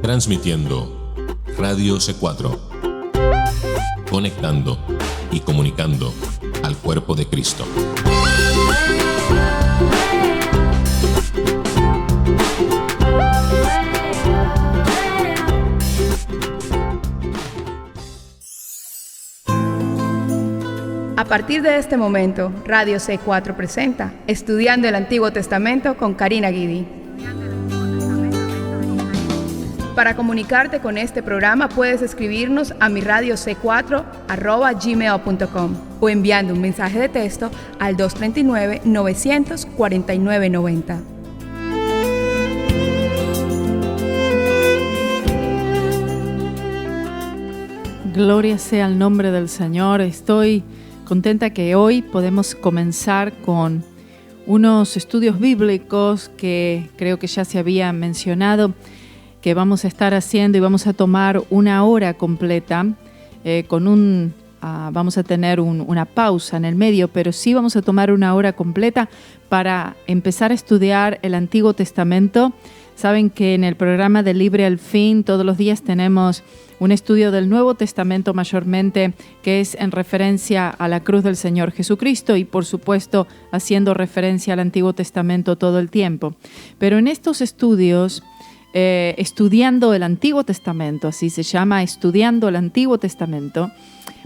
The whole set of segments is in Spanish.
Transmitiendo Radio C4, conectando y comunicando al cuerpo de Cristo. A partir de este momento, Radio C4 presenta Estudiando el Antiguo Testamento con Karina Guidi. Para comunicarte con este programa puedes escribirnos a miradiocc4@gmail.com o enviando un mensaje de texto al 239-949-90. Gloria sea el nombre del Señor. Estoy contenta que hoy podemos comenzar con unos estudios bíblicos que creo que ya se había mencionado, que vamos a estar haciendo y vamos a tomar una hora completa vamos a tener una pausa en el medio, pero sí vamos a tomar una hora completa para empezar a estudiar el Antiguo Testamento. Saben que en el programa de Libre al Fin todos los días tenemos un estudio del Nuevo Testamento mayormente, que es en referencia a la cruz del Señor Jesucristo y por supuesto haciendo referencia al Antiguo Testamento todo el tiempo. Pero en estos estudios, estudiando el Antiguo Testamento, así se llama, estudiando el Antiguo Testamento,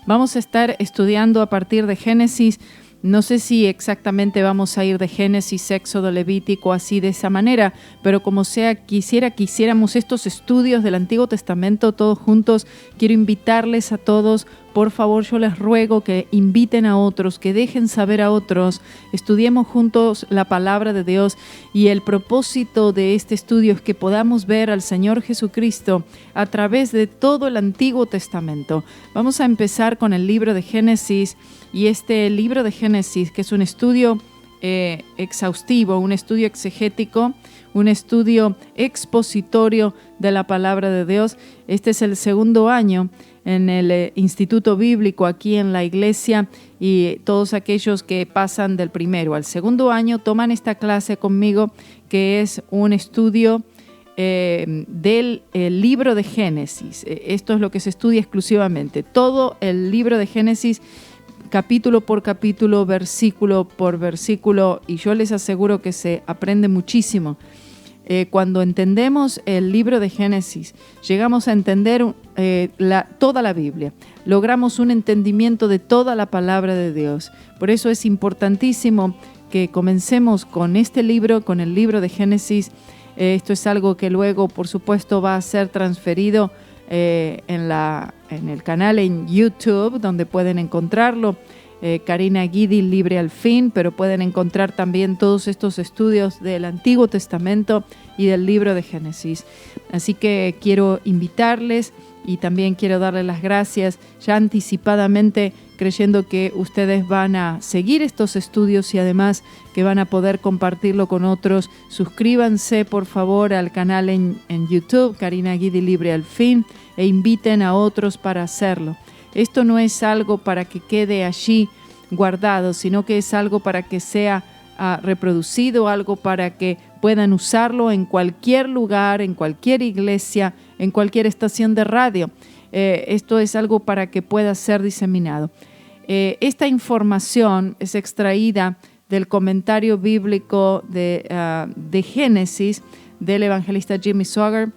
vamos a estar estudiando a partir de Génesis. No sé si exactamente vamos a ir de Génesis, Éxodo, Levítico, así de esa manera, pero como sea, que hiciéramos estos estudios del Antiguo Testamento todos juntos. Quiero invitarles a todos, por favor, yo les ruego que inviten a otros, que dejen saber a otros, estudiemos juntos la palabra de Dios, y el propósito de este estudio es que podamos ver al Señor Jesucristo a través de todo el Antiguo Testamento. Vamos a empezar con el libro de Génesis. Y este libro de Génesis, que es un estudio exhaustivo, un estudio exegético, un estudio expositorio de la palabra de Dios. Este es el segundo año en el Instituto Bíblico aquí en la iglesia, y todos aquellos que pasan del primero al segundo año toman esta clase conmigo, que es un estudio del libro de Génesis. Esto es lo que se estudia exclusivamente, todo el libro de Génesis, capítulo por capítulo, versículo por versículo, y yo les aseguro que se aprende muchísimo. Cuando entendemos el libro de Génesis, llegamos a entender toda la Biblia, logramos un entendimiento de toda la palabra de Dios. Por eso es importantísimo que comencemos con este libro, con el libro de Génesis. Esto es algo que luego, por supuesto, va a ser transferido en el canal en YouTube, donde pueden encontrarlo, Karina Guidi, Libre al Fin, pero pueden encontrar también todos estos estudios del Antiguo Testamento y del libro de Génesis. Así que quiero invitarles y también quiero darles las gracias ya anticipadamente, creyendo que ustedes van a seguir estos estudios y además que van a poder compartirlo con otros. Suscríbanse por favor al canal en YouTube, Karina Guidi, Libre al Fin, e inviten a otros para hacerlo. Esto no es algo para que quede allí guardado, sino que es algo para que sea reproducido, algo para que puedan usarlo en cualquier lugar, en cualquier iglesia, en cualquier estación de radio. Esto es algo para que pueda ser diseminado. Esta información es extraída del comentario bíblico de Génesis del evangelista Jimmy Swaggart.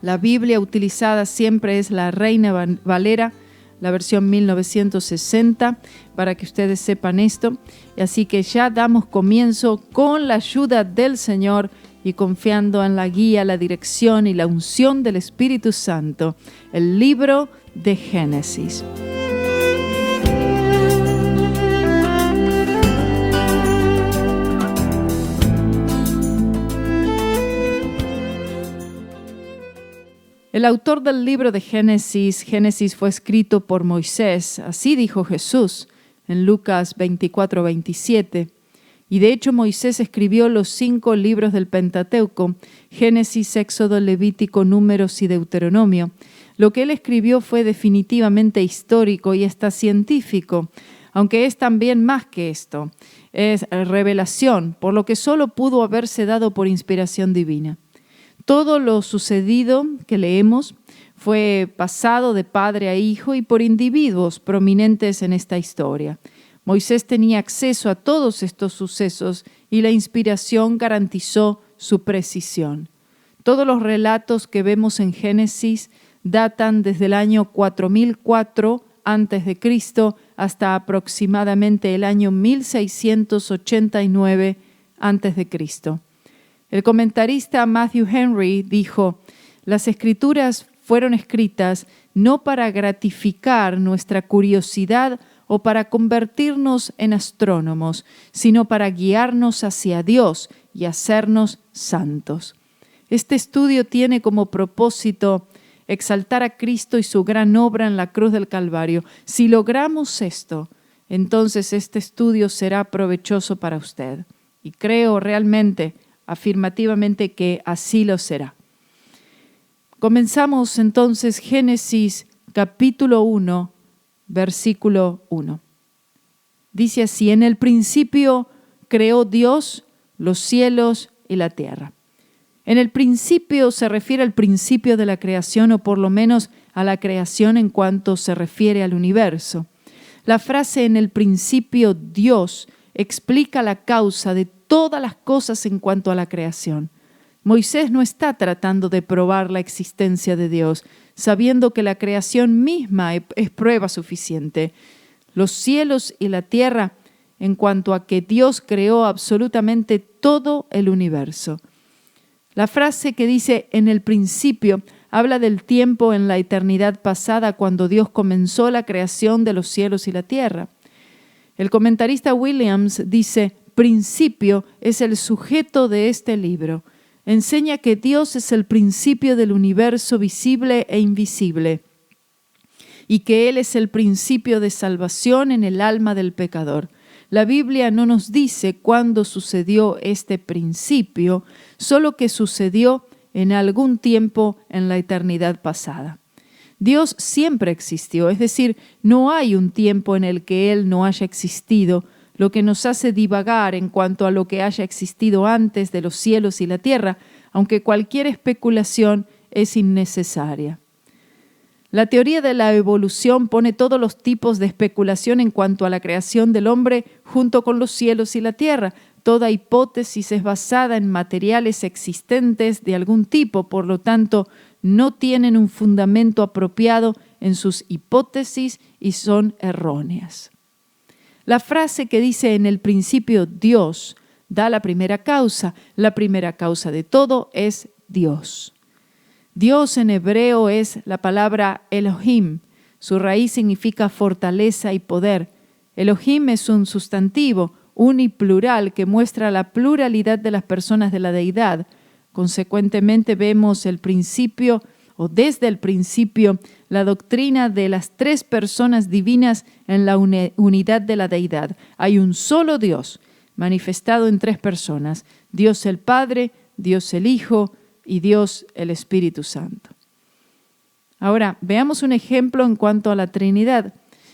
La Biblia utilizada siempre es la Reina Valera, la versión 1960, para que ustedes sepan esto. Así que ya damos comienzo con la ayuda del Señor y confiando en la guía, la dirección y la unción del Espíritu Santo. El libro de Génesis. El autor del libro de Génesis fue escrito por Moisés, así dijo Jesús en Lucas 24:27. Y de hecho Moisés escribió los 5 libros del Pentateuco, Génesis, Éxodo, Levítico, Números y Deuteronomio. Lo que él escribió fue definitivamente histórico y hasta científico, aunque es también más que esto. Es revelación, por lo que solo pudo haberse dado por inspiración divina. Todo lo sucedido que leemos fue pasado de padre a hijo y por individuos prominentes en esta historia. Moisés tenía acceso a todos estos sucesos y la inspiración garantizó su precisión. Todos los relatos que vemos en Génesis datan desde el año 4004 a.C. hasta aproximadamente el año 1689 a.C. El comentarista Matthew Henry dijo: las Escrituras fueron escritas no para gratificar nuestra curiosidad o para convertirnos en astrónomos, sino para guiarnos hacia Dios y hacernos santos. Este estudio tiene como propósito exaltar a Cristo y su gran obra en la cruz del Calvario. Si logramos esto, entonces este estudio será provechoso para usted. Y creo realmente, afirmativamente, que así lo será. Comenzamos entonces Génesis capítulo 1, versículo 1. Dice así: en el principio creó Dios los cielos y la tierra. En el principio se refiere al principio de la creación, o por lo menos a la creación en cuanto se refiere al universo. La frase en el principio Dios explica la causa de todas las cosas en cuanto a la creación. Moisés no está tratando de probar la existencia de Dios, sabiendo que la creación misma es prueba suficiente. Los cielos y la tierra, en cuanto a que Dios creó absolutamente todo el universo. La frase que dice en el principio habla del tiempo en la eternidad pasada, cuando Dios comenzó la creación de los cielos y la tierra. El comentarista Williams dice: principio es el sujeto de este libro. Enseña que Dios es el principio del universo visible e invisible y que Él es el principio de salvación en el alma del pecador. La Biblia no nos dice cuándo sucedió este principio, solo que sucedió en algún tiempo en la eternidad pasada. Dios siempre existió, es decir, no hay un tiempo en el que Él no haya existido, lo que nos hace divagar en cuanto a lo que haya existido antes de los cielos y la tierra, aunque cualquier especulación es innecesaria. La teoría de la evolución pone todos los tipos de especulación en cuanto a la creación del hombre junto con los cielos y la tierra. Toda hipótesis es basada en materiales existentes de algún tipo, por lo tanto, no tienen un fundamento apropiado en sus hipótesis y son erróneas. La frase que dice en el principio Dios da la primera causa. La primera causa de todo es Dios. Dios en hebreo es la palabra Elohim. Su raíz significa fortaleza y poder. Elohim es un sustantivo uniplural que muestra la pluralidad de las personas de la deidad. Consecuentemente vemos el principio, o desde el principio, la doctrina de las tres personas divinas en la unidad de la deidad. Hay un solo Dios, manifestado en tres personas: Dios el Padre, Dios el Hijo y Dios el Espíritu Santo. Ahora, veamos un ejemplo en cuanto a la Trinidad.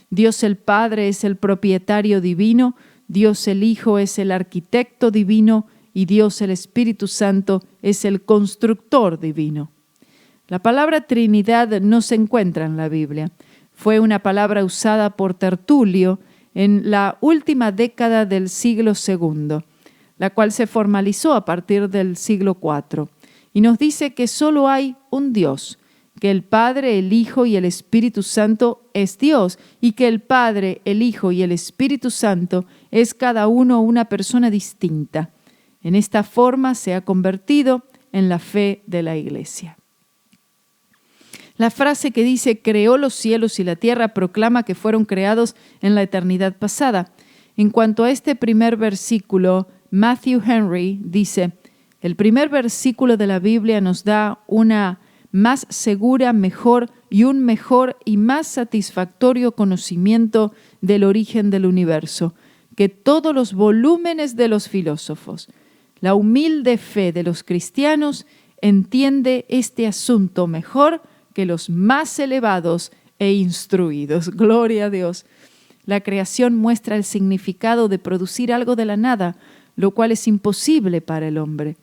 Dios el Padre es el propietario divino, Dios el Hijo es el arquitecto divino y Dios el Espíritu Santo es el constructor divino. La palabra Trinidad no se encuentra en la Biblia. Fue una palabra usada por Tertulio en la última década del siglo II, la cual se formalizó a partir del siglo IV. Y nos dice que solo hay un Dios, que el Padre, el Hijo y el Espíritu Santo es Dios, y que el Padre, el Hijo y el Espíritu Santo es cada uno una persona distinta. En esta forma se ha convertido en la fe de la Iglesia. La frase que dice creó los cielos y la tierra proclama que fueron creados en la eternidad pasada. En cuanto a este primer versículo, Matthew Henry dice: el primer versículo de la Biblia nos da una más segura, mejor y más satisfactorio conocimiento del origen del universo que todos los volúmenes de los filósofos. La humilde fe de los cristianos entiende este asunto mejor que los más elevados e instruidos. Gloria a Dios. La creación muestra el significado de producir algo de la nada, lo cual es imposible para el hombre.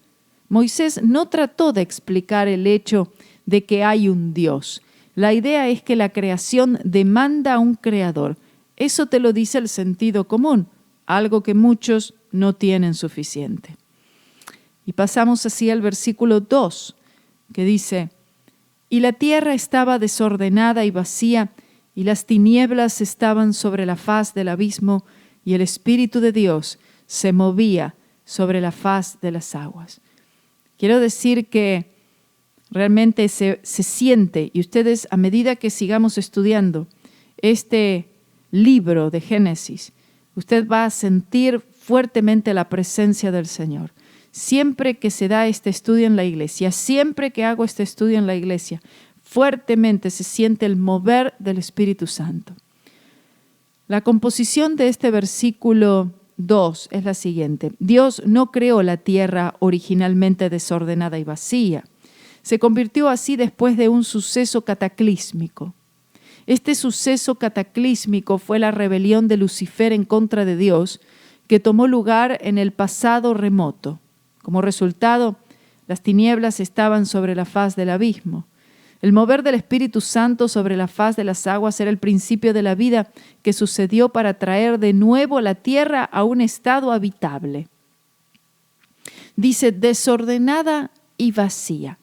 Moisés no trató de explicar el hecho de que hay un Dios. La idea es que la creación demanda a un creador. Eso te lo dice el sentido común, algo que muchos no tienen suficiente. Y pasamos así al versículo 2, que dice: «Y la tierra estaba desordenada y vacía, y las tinieblas estaban sobre la faz del abismo, y el Espíritu de Dios se movía sobre la faz de las aguas». Quiero decir que realmente se siente, y ustedes, a medida que sigamos estudiando este libro de Génesis, usted va a sentir fuertemente la presencia del Señor. Siempre que se da este estudio en la iglesia, siempre que hago este estudio en la iglesia, fuertemente se siente el mover del Espíritu Santo. La composición de este versículo 2 es la siguiente: Dios no creó la tierra originalmente desordenada y vacía. Se convirtió así después de un suceso cataclísmico. Este suceso cataclísmico fue la rebelión de Lucifer en contra de Dios, que tomó lugar en el pasado remoto. Como resultado, las tinieblas estaban sobre la faz del abismo. El mover del Espíritu Santo sobre la faz de las aguas era el principio de la vida que sucedió para traer de nuevo la tierra a un estado habitable. Dice desordenada y vacía.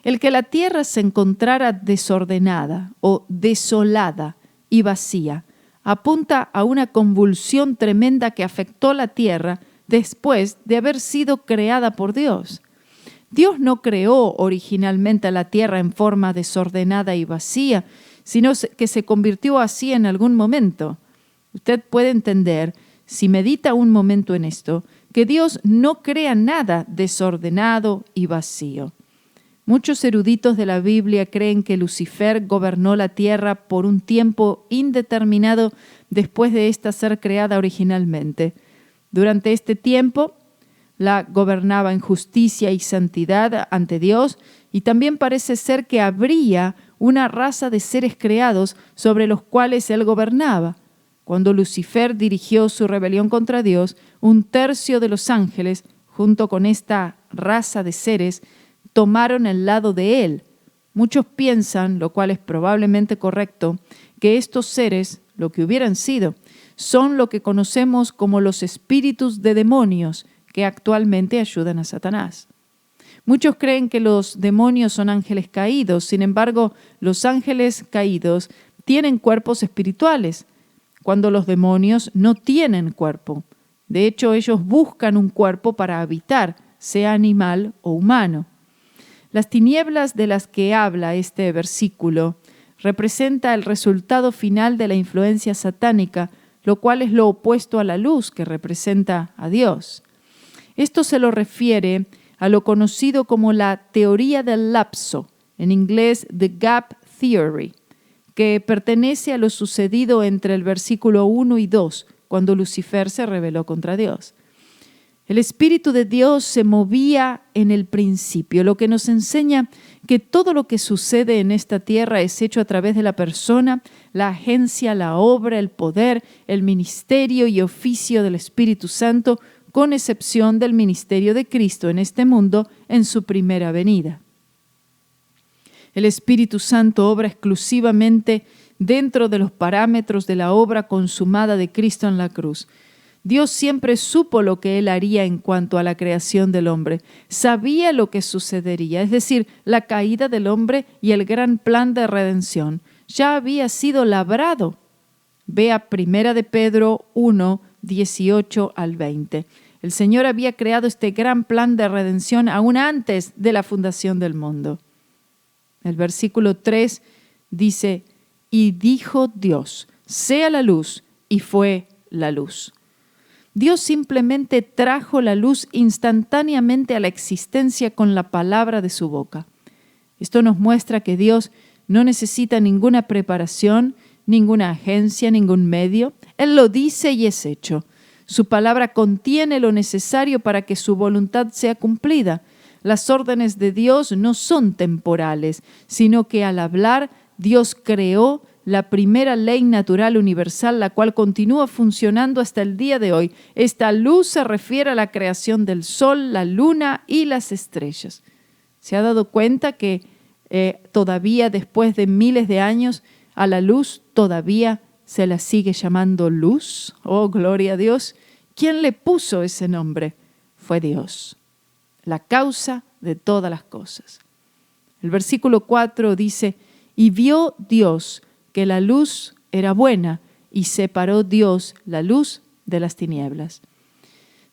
El que la tierra se encontrara desordenada o desolada y vacía apunta a una convulsión tremenda que afectó la tierra después de haber sido creada por Dios. Dios no creó originalmente la tierra en forma desordenada y vacía, sino que se convirtió así en algún momento. Usted puede entender, si medita un momento en esto, que Dios no crea nada desordenado y vacío. Muchos eruditos de la Biblia creen que Lucifer gobernó la tierra por un tiempo indeterminado después de ésta ser creada originalmente. Durante este tiempo, la gobernaba en justicia y santidad ante Dios, y también parece ser que habría una raza de seres creados sobre los cuales él gobernaba. Cuando Lucifer dirigió su rebelión contra Dios, 1/3 de los ángeles, junto con esta raza de seres, tomaron el lado de él. Muchos piensan, lo cual es probablemente correcto, que estos seres, lo que hubieran sido, son lo que conocemos como los espíritus de demonios que actualmente ayudan a Satanás. Muchos creen que los demonios son ángeles caídos, sin embargo, los ángeles caídos tienen cuerpos espirituales, cuando los demonios no tienen cuerpo. De hecho, ellos buscan un cuerpo para habitar, sea animal o humano. Las tinieblas de las que habla este versículo representa el resultado final de la influencia satánica, lo cual es lo opuesto a la luz que representa a Dios. Esto se lo refiere a lo conocido como la teoría del lapso, en inglés The Gap Theory, que pertenece a lo sucedido entre el versículo 1 y 2, cuando Lucifer se rebeló contra Dios. El Espíritu de Dios se movía en el principio, lo que nos enseña que todo lo que sucede en esta tierra es hecho a través de la persona, la agencia, la obra, el poder, el ministerio y oficio del Espíritu Santo, con excepción del ministerio de Cristo en este mundo en su primera venida. El Espíritu Santo obra exclusivamente dentro de los parámetros de la obra consumada de Cristo en la cruz. Dios siempre supo lo que Él haría en cuanto a la creación del hombre. Sabía lo que sucedería, es decir, la caída del hombre y el gran plan de redención. Ya había sido labrado. Vea 1 de Pedro 1, 18 al 20. El Señor había creado este gran plan de redención aún antes de la fundación del mundo. El versículo 3 dice: y dijo Dios, sea la luz, y fue la luz. Dios simplemente trajo la luz instantáneamente a la existencia con la palabra de su boca. Esto nos muestra que Dios no necesita ninguna preparación, ninguna agencia, ningún medio. Él lo dice y es hecho. Su palabra contiene lo necesario para que su voluntad sea cumplida. Las órdenes de Dios no son temporales, sino que al hablar, Dios creó la primera ley natural universal, la cual continúa funcionando hasta el día de hoy. Esta luz se refiere a la creación del sol, la luna y las estrellas. ¿Se ha dado cuenta que todavía después de miles de años a la luz todavía se la sigue llamando luz? Oh, gloria a Dios. ¿Quién le puso ese nombre? Fue Dios, la causa de todas las cosas. El versículo 4 dice, y vio Dios que la luz era buena, y separó Dios la luz de las tinieblas.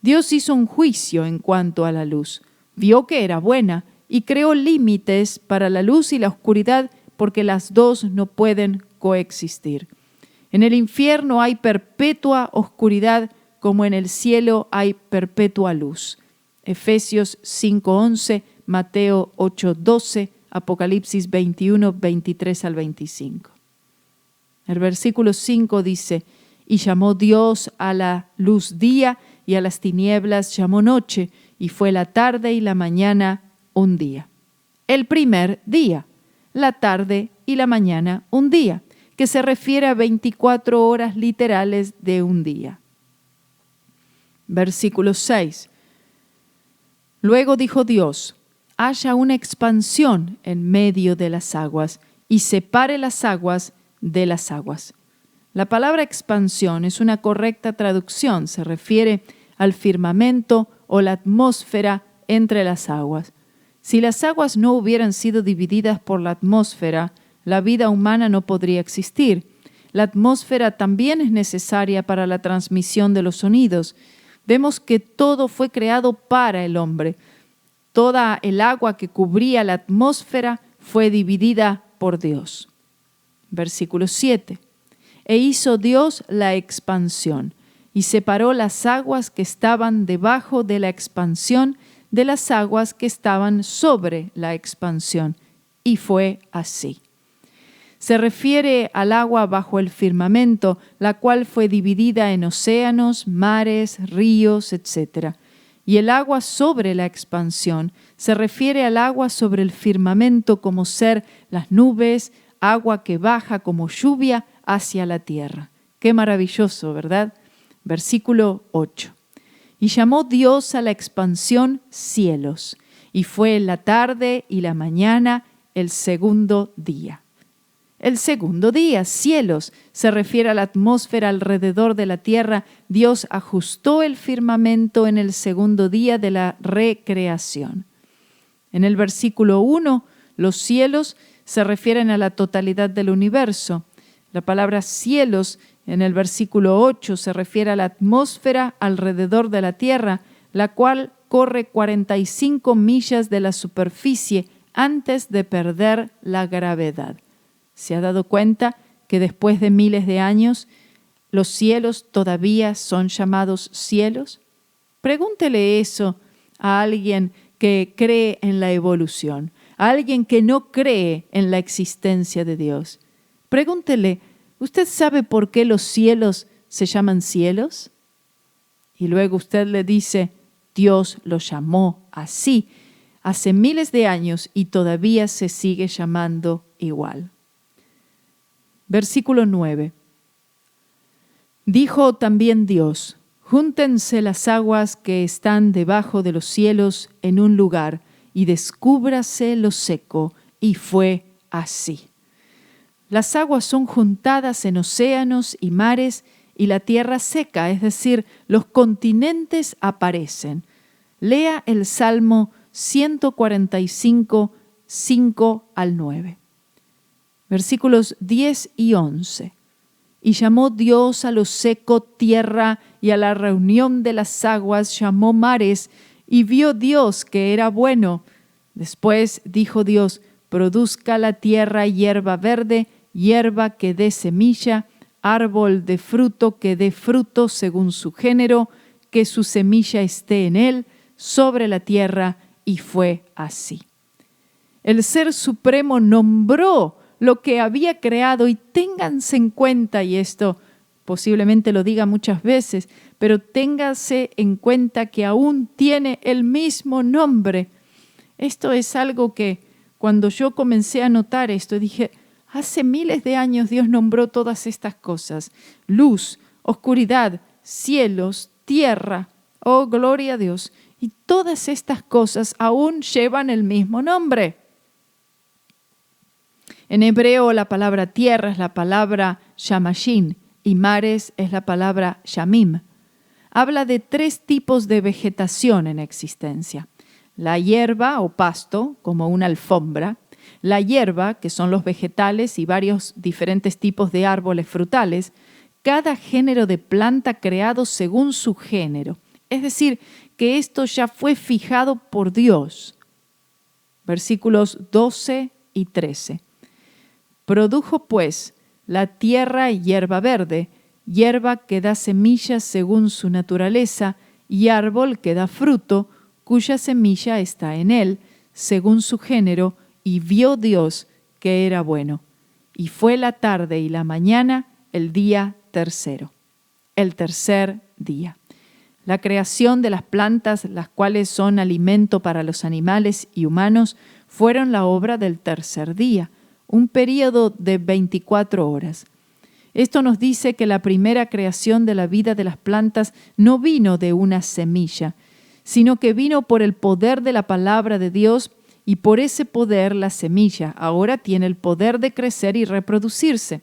Dios hizo un juicio en cuanto a la luz, vio que era buena, y creó límites para la luz y la oscuridad, porque las dos no pueden coexistir. En el infierno hay perpetua oscuridad, como en el cielo hay perpetua luz. Efesios 5:11, Mateo 8:12, Apocalipsis 21, 23 al 25. El versículo 5 dice, y llamó Dios a la luz día, y a las tinieblas llamó noche, y fue la tarde y la mañana un día. El primer día, la tarde y la mañana un día, que se refiere a 24 horas literales de un día. Versículo 6. Luego dijo Dios, haya una expansión en medio de las aguas y separe las aguas de las aguas. La palabra expansión es una correcta traducción, se refiere al firmamento o la atmósfera entre las aguas. Si las aguas no hubieran sido divididas por la atmósfera, la vida humana no podría existir. La atmósfera también es necesaria para la transmisión de los sonidos. Vemos que todo fue creado para el hombre. Toda el agua que cubría la atmósfera fue dividida por Dios. Versículo 7. E hizo Dios la expansión, y separó las aguas que estaban debajo de la expansión de las aguas que estaban sobre la expansión. Y fue así. Se refiere al agua bajo el firmamento, la cual fue dividida en océanos, mares, ríos, etc. Y el agua sobre la expansión se refiere al agua sobre el firmamento como ser las nubes, agua que baja como lluvia hacia la tierra. Qué maravilloso, ¿verdad? Versículo 8. Y llamó Dios a la expansión cielos, y fue la tarde y la mañana el segundo día. El segundo día, cielos, se refiere a la atmósfera alrededor de la tierra. Dios ajustó el firmamento en el segundo día de la recreación. En el versículo 1, los cielos se refieren a la totalidad del universo. La palabra cielos en el versículo 8 se refiere a la atmósfera alrededor de la tierra, la cual corre 45 millas de la superficie antes de perder la gravedad. ¿Se ha dado cuenta que después de miles de años los cielos todavía son llamados cielos? Pregúntele eso a alguien que cree en la evolución, a alguien que no cree en la existencia de Dios. Pregúntele, ¿usted sabe por qué los cielos se llaman cielos? Y luego usted le dice, Dios los llamó así hace miles de años y todavía se sigue llamando igual. Versículo 9. Dijo también Dios, júntense las aguas que están debajo de los cielos en un lugar y descúbrase lo seco, y fue así. Las aguas son juntadas en océanos y mares y la tierra seca, es decir, los continentes aparecen. Lea el Salmo 145, 5 al 9. Versículos 10 y 11. Y llamó Dios a lo seco tierra, y a la reunión de las aguas llamó mares, y vio Dios que era bueno. Después dijo Dios, produzca la tierra hierba verde, hierba que dé semilla, árbol de fruto que dé fruto según su género, que su semilla esté en él, sobre la tierra, y fue así. El Ser Supremo nombró lo que había creado, y ténganse en cuenta, y esto posiblemente lo diga muchas veces, pero ténganse en cuenta que aún tiene el mismo nombre. Esto es algo que cuando yo comencé a notar esto, dije, Hace miles de años Dios nombró todas estas cosas: luz, oscuridad, cielos, tierra. Oh, gloria a Dios. Y todas estas cosas aún llevan el mismo nombre. En hebreo la palabra tierra es la palabra shamashin y mares es la palabra shamim. Habla de 3 tipos de vegetación en existencia: la hierba o pasto, como una alfombra; la hierba, que son los vegetales y varios diferentes tipos de árboles frutales; cada género de planta creado según su género. Es decir, que esto ya fue fijado por Dios. Versículos 12 y 13. Produjo pues la tierra hierba verde, hierba que da semillas según su naturaleza, y árbol que da fruto, cuya semilla está en él, según su género, y vio Dios que era bueno. Y fue la tarde y la mañana el día tercero, el tercer día. La creación de las plantas, las cuales son alimento para los animales y humanos, fueron la obra del tercer día, un período de 24 horas. Esto nos dice que la primera creación de la vida de las plantas no vino de una semilla, sino que vino por el poder de la palabra de Dios, y por ese poder la semilla ahora tiene el poder de crecer y reproducirse.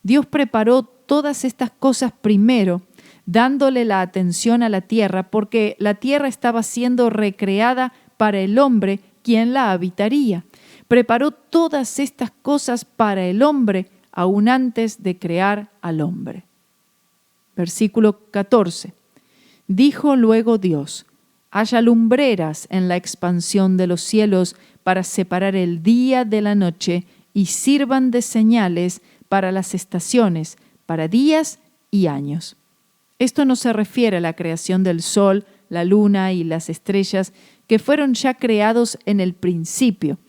Dios preparó todas estas cosas primero, dándole la atención a la tierra, porque la tierra estaba siendo recreada para el hombre, quien la habitaría. Preparó todas estas cosas para el hombre, aún antes de crear al hombre. Versículo 14. Dijo luego Dios: haya lumbreras en la expansión de los cielos para separar el día de la noche, y sirvan de señales para las estaciones, para días y años. Esto no se refiere a la creación del sol, la luna y las estrellas, que fueron ya creados en el principio.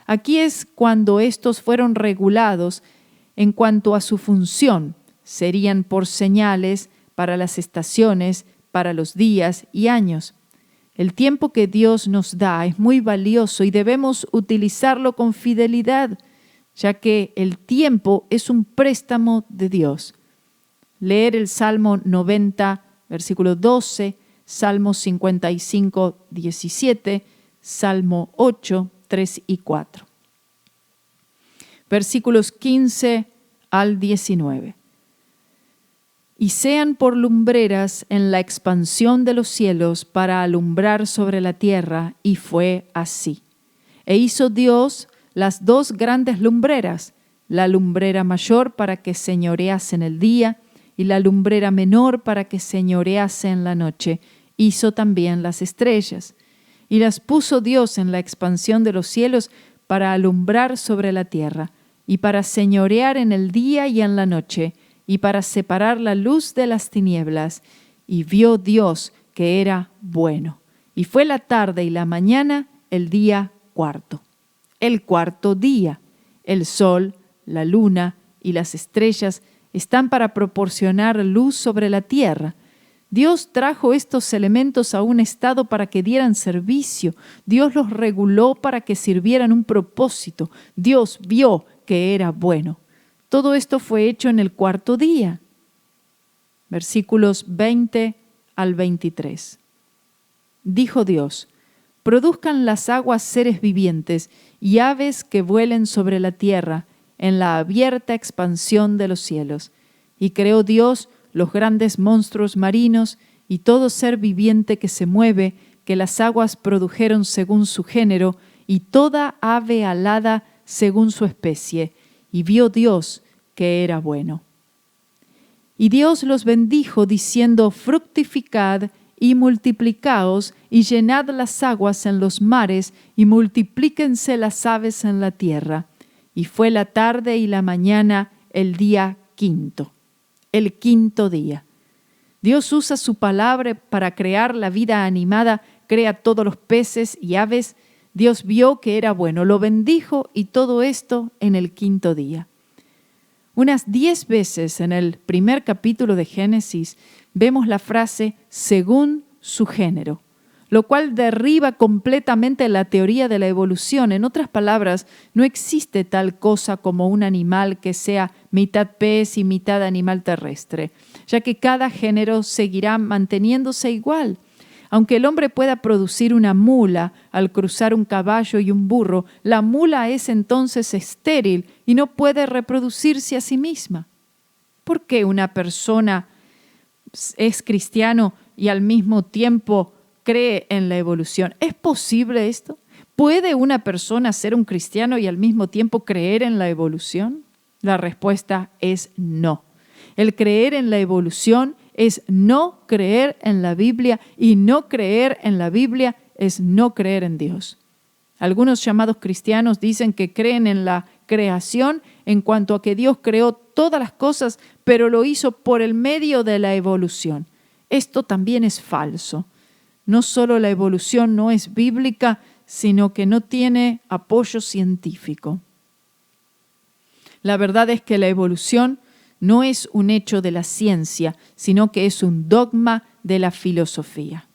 Aquí es cuando estos fueron regulados en cuanto a su función. Serían por señales para las estaciones, para los días y años. El tiempo que Dios nos da es muy valioso y debemos utilizarlo con fidelidad, ya que el tiempo es un préstamo de Dios. Leer el Salmo 90, versículo 12, Salmo 55, 17, Salmo 8, 3 y 4. Versículos 15 al 19. Y sean por lumbreras en la expansión de los cielos para alumbrar sobre la tierra, y fue así. E hizo Dios las 2 grandes lumbreras, la lumbrera mayor para que señorease en el día, y la lumbrera menor para que señorease en la noche. Hizo también las estrellas. Y las puso Dios en la expansión de los cielos para alumbrar sobre la tierra, y para señorear en el día y en la noche, y para separar la luz de las tinieblas. Y vio Dios que era bueno. Y fue la tarde y la mañana el día cuarto. El cuarto día. El sol, la luna y las estrellas están para proporcionar luz sobre la tierra. Dios trajo estos elementos a un estado para que dieran servicio. Dios los reguló para que sirvieran un propósito. Dios vio que era bueno. Todo esto fue hecho en el cuarto día. Versículos 20 al 23. Dijo Dios: produzcan las aguas seres vivientes y aves que vuelen sobre la tierra en la abierta expansión de los cielos. Y creó Dios los grandes monstruos marinos y todo ser viviente que se mueve, que las aguas produjeron según su género, y toda ave alada según su especie. Y vio Dios que era bueno. Y Dios los bendijo, diciendo: fructificad y multiplicaos, y llenad las aguas en los mares, y multiplíquense las aves en la tierra. Y fue la tarde y la mañana el día quinto, el quinto día. Dios usa su palabra para crear la vida animada, crea todos los peces y aves. Dios vio que era bueno, lo bendijo, y todo esto en el quinto día. Unas 10 veces en el primer capítulo de Génesis vemos la frase según su género. lo cual derriba completamente la teoría de la evolución. En otras palabras, no existe tal cosa como un animal que sea mitad pez y mitad animal terrestre, ya que cada género seguirá manteniéndose igual. Aunque el hombre pueda producir una mula al cruzar un caballo y un burro, la mula es entonces estéril y no puede reproducirse a sí misma. ¿Por qué una persona es cristiano y al mismo tiempo cree en la evolución? ¿Es posible esto? ¿Puede una persona ser un cristiano y al mismo tiempo creer en la evolución? La respuesta es no. El creer en la evolución es no creer en la Biblia, y no creer en la Biblia es no creer en Dios. Algunos llamados cristianos dicen que creen en la creación en cuanto a que Dios creó todas las cosas, pero lo hizo por el medio de la evolución. Esto también es falso. No solo la evolución no es bíblica, sino que no tiene apoyo científico. La verdad es que la evolución no es un hecho de la ciencia, sino que es un dogma de la filosofía.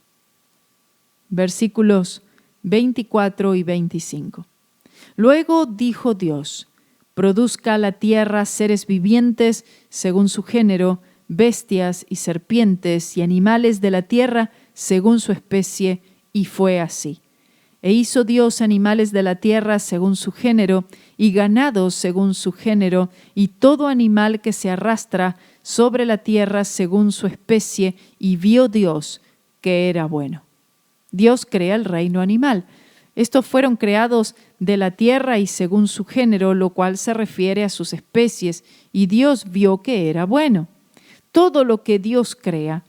Versículos 24 y 25. Luego dijo Dios: produzca la tierra seres vivientes según su género, bestias y serpientes y animales de la tierra según su especie, y fue así. E hizo Dios animales de la tierra según su género, y ganado según su género, y todo animal que se arrastra sobre la tierra según su especie, y vio Dios que era bueno. Dios crea el reino animal. Estos fueron creados de la tierra y según su género, lo cual se refiere a sus especies, y Dios vio que era bueno. Todo lo que Dios crea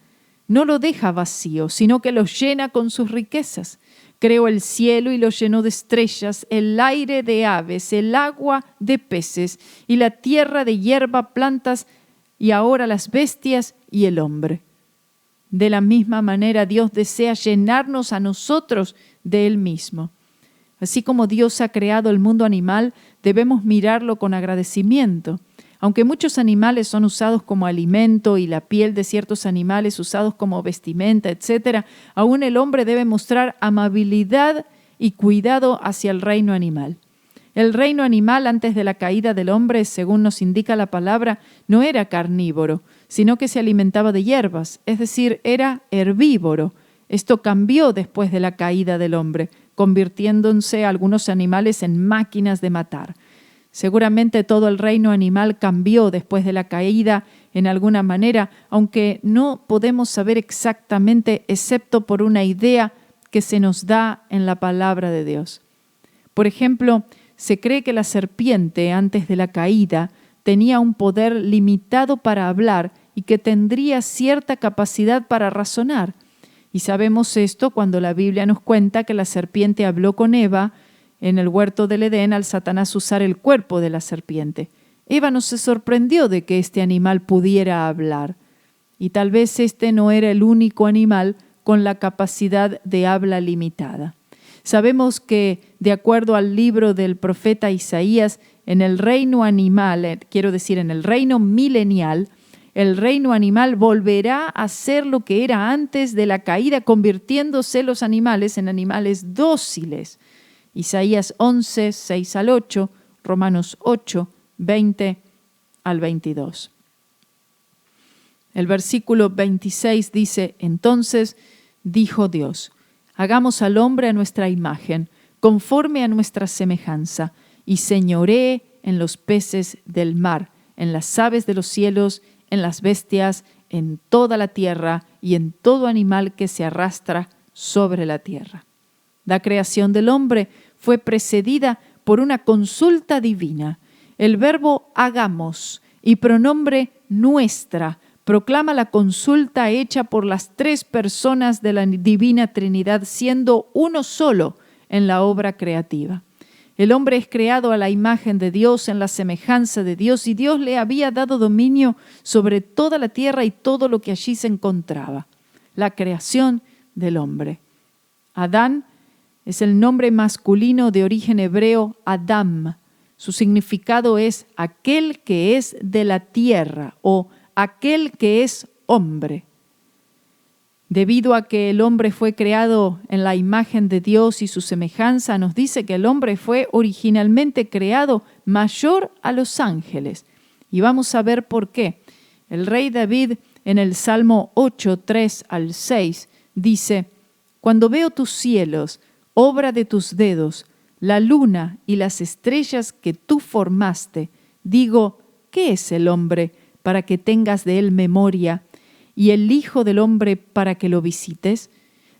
no lo deja vacío, sino que lo llena con sus riquezas. Creó el cielo y lo llenó de estrellas, el aire de aves, el agua de peces, y la tierra de hierba, plantas, y ahora las bestias y el hombre. De la misma manera, Dios desea llenarnos a nosotros de Él mismo. Así como Dios ha creado el mundo animal, debemos mirarlo con agradecimiento. Aunque muchos animales son usados como alimento y la piel de ciertos animales usados como vestimenta, etc., aún el hombre debe mostrar amabilidad y cuidado hacia el reino animal. El reino animal antes de la caída del hombre, según nos indica la palabra, no era carnívoro, sino que se alimentaba de hierbas, es decir, era herbívoro. Esto cambió después de la caída del hombre, convirtiéndose algunos animales en máquinas de matar. Seguramente todo el reino animal cambió después de la caída en alguna manera, aunque no podemos saber exactamente, excepto por una idea que se nos da en la palabra de Dios. Por ejemplo, se cree que la serpiente, antes de la caída, tenía un poder limitado para hablar y que tendría cierta capacidad para razonar. Y sabemos esto cuando la Biblia nos cuenta que la serpiente habló con Eva en el huerto del Edén al Satanás usar el cuerpo de la serpiente. Eva no se sorprendió de que este animal pudiera hablar. Y tal vez este no era el único animal con la capacidad de habla limitada. Sabemos que, de acuerdo al libro del profeta Isaías, en el reino animal, en el reino milenial, el reino animal volverá a ser lo que era antes de la caída, convirtiéndose los animales en animales dóciles. Isaías 11, 6 al 8, Romanos 8, 20 al 22. El versículo 26 dice: entonces dijo Dios: hagamos al hombre a nuestra imagen, conforme a nuestra semejanza, y señoree en los peces del mar, en las aves de los cielos, en las bestias, en toda la tierra y en todo animal que se arrastra sobre la tierra. La creación del hombre fue precedida por una consulta divina. El verbo hagamos y pronombre nuestra proclama la consulta hecha por las tres personas de la divina Trinidad, siendo uno solo en la obra creativa. El hombre es creado a la imagen de Dios, en la semejanza de Dios, y Dios le había dado dominio sobre toda la tierra y todo lo que allí se encontraba. La creación del hombre. Adán es el nombre masculino de origen hebreo Adam. Su significado es aquel que es de la tierra o aquel que es hombre. Debido a que el hombre fue creado en la imagen de Dios y su semejanza, nos dice que el hombre fue originalmente creado mayor a los ángeles. Y vamos a ver por qué. El rey David en el Salmo 8, 3 al 6 dice: Cuando veo tus cielos, obra de tus dedos, la luna y las estrellas que tú formaste, digo, ¿qué es el hombre para que tengas de él memoria? ¿Y el hijo del hombre para que lo visites?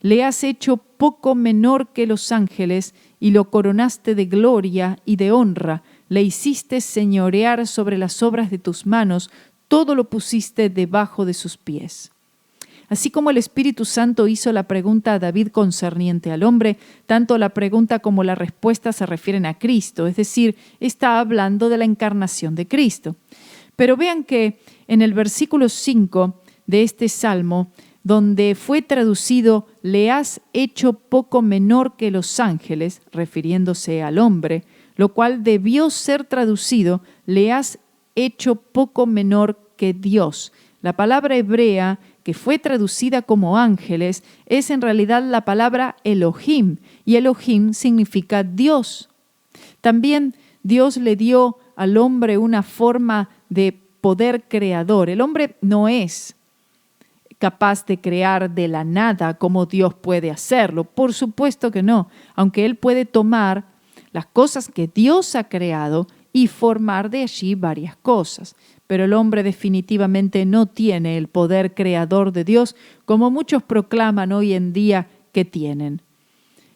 Le has hecho poco menor que los ángeles y lo coronaste de gloria y de honra. Le hiciste señorear sobre las obras de tus manos, todo lo pusiste debajo de sus pies. Así como el Espíritu Santo hizo la pregunta a David concerniente al hombre, tanto la pregunta como la respuesta se refieren a Cristo, es decir, está hablando de la encarnación de Cristo. Pero vean que en el versículo 5 de este salmo, donde fue traducido, le has hecho poco menor que los ángeles, refiriéndose al hombre, lo cual debió ser traducido, le has hecho poco menor que Dios. La palabra hebrea que fue traducida como ángeles es en realidad la palabra Elohim, y Elohim significa Dios. También Dios le dio al hombre una forma de poder creador. El hombre no es capaz de crear de la nada como Dios puede hacerlo. Por supuesto que no, aunque Él puede tomar las cosas que Dios ha creado y formar de allí varias cosas. Pero el hombre definitivamente no tiene el poder creador de Dios como muchos proclaman hoy en día que tienen.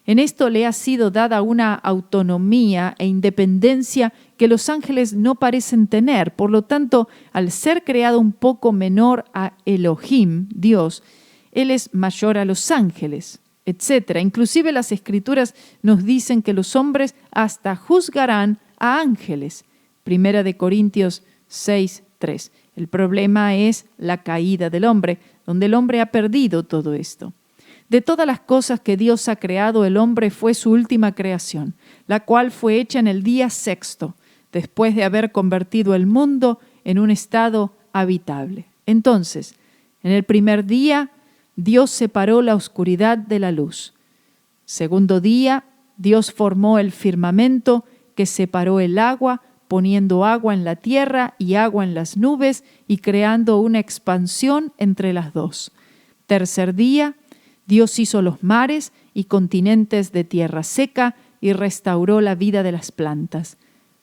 En esto le ha sido dada una autonomía e independencia que los ángeles no parecen tener. Por lo tanto, al ser creado un poco menor a Elohim, Dios, Él es mayor a los ángeles, etc. Inclusive las Escrituras nos dicen que los hombres hasta juzgarán a ángeles. 1 Corintios 6, 3. El problema es la caída del hombre, donde el hombre ha perdido todo esto. De todas las cosas que Dios ha creado, el hombre fue su última creación, la cual fue hecha en el día sexto, después de haber convertido el mundo en un estado habitable. Entonces, en el primer día, Dios separó la oscuridad de la luz. Segundo día, Dios formó el firmamento que separó el agua, poniendo agua en la tierra y agua en las nubes y creando una expansión entre las dos. Tercer día, Dios hizo los mares y continentes de tierra seca y restauró la vida de las plantas.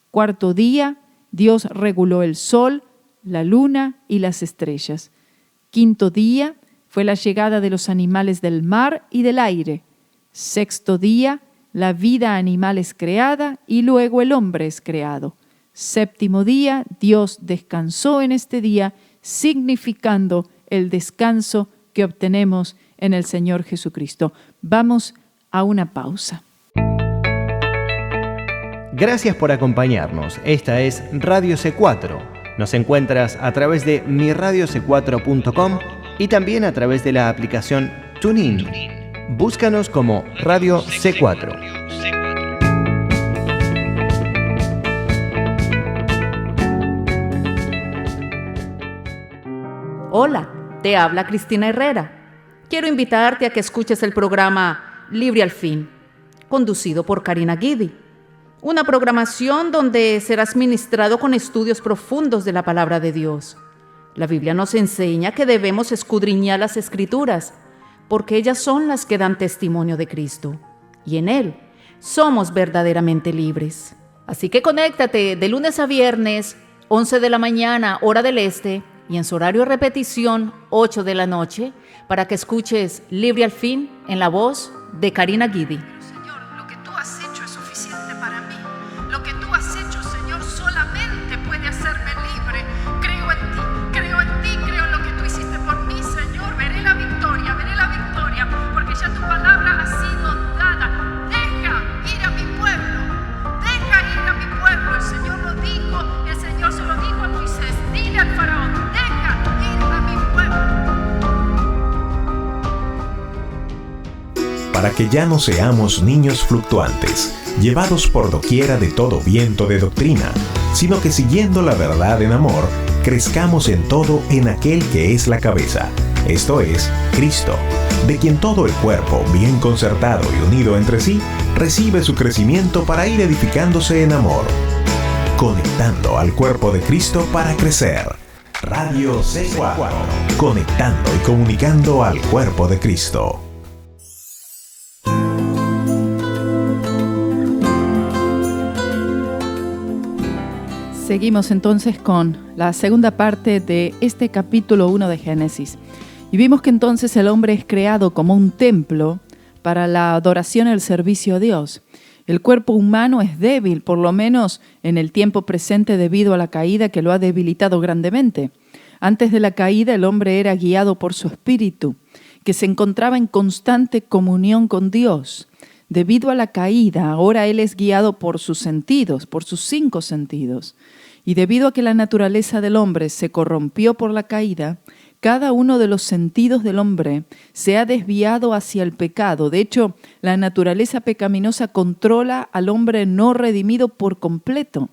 Cuarto día, Dios reguló el sol, la luna y las estrellas. Quinto día, fue la llegada de los animales del mar y del aire. Sexto día, la vida animal es creada y luego el hombre es creado. Séptimo día, Dios descansó en este día, significando el descanso que obtenemos en el Señor Jesucristo. Vamos a una pausa. Gracias por acompañarnos. Esta es Radio C4. Nos encuentras a través de miradioc4.com y también a través de la aplicación TuneIn. Búscanos como Radio C4. Hola, te habla Cristina Herrera. Quiero invitarte a que escuches el programa Libre al Fin, conducido por Karina Guidi. Una programación donde serás ministrado con estudios profundos de la palabra de Dios. La Biblia nos enseña que debemos escudriñar las Escrituras, porque ellas son las que dan testimonio de Cristo. Y en Él somos verdaderamente libres. Así que conéctate de lunes a viernes, 11 de la mañana, hora del este, y en su horario de repetición, 8 de la noche, para que escuches Libre al Fin en la voz de Karina Guidi. Señor, lo que tú has hecho es suficiente para mí. Lo que tú has hecho, Señor, solamente puede hacerme libre. Creo en ti, creo en lo que tú hiciste por mí, Señor. Veré la victoria, porque ya tu palabra ha sido dada. Deja ir a mi pueblo. El Señor lo dijo, el Señor se lo dijo a Moisés. Dile al faraón, deja ir a mi pueblo. Para que ya no seamos niños fluctuantes, llevados por doquiera de todo viento de doctrina, sino que siguiendo la verdad en amor, crezcamos en todo en aquel que es la cabeza, esto es, Cristo, de quien todo el cuerpo, bien concertado y unido entre sí, recibe su crecimiento para ir edificándose en amor. Conectando al cuerpo de Cristo para crecer. Radio C4. Conectando y comunicando al cuerpo de Cristo. Seguimos entonces con la segunda parte de este capítulo 1 de Génesis. Y vimos que entonces el hombre es creado como un templo para la adoración y el servicio a Dios. El cuerpo humano es débil, por lo menos en el tiempo presente, debido a la caída que lo ha debilitado grandemente. Antes de la caída, el hombre era guiado por su espíritu, que se encontraba en constante comunión con Dios. Debido a la caída, ahora él es guiado por sus sentidos, por sus 5 sentidos. Y debido a que la naturaleza del hombre se corrompió por la caída, cada uno de los sentidos del hombre se ha desviado hacia el pecado. De hecho, la naturaleza pecaminosa controla al hombre no redimido por completo.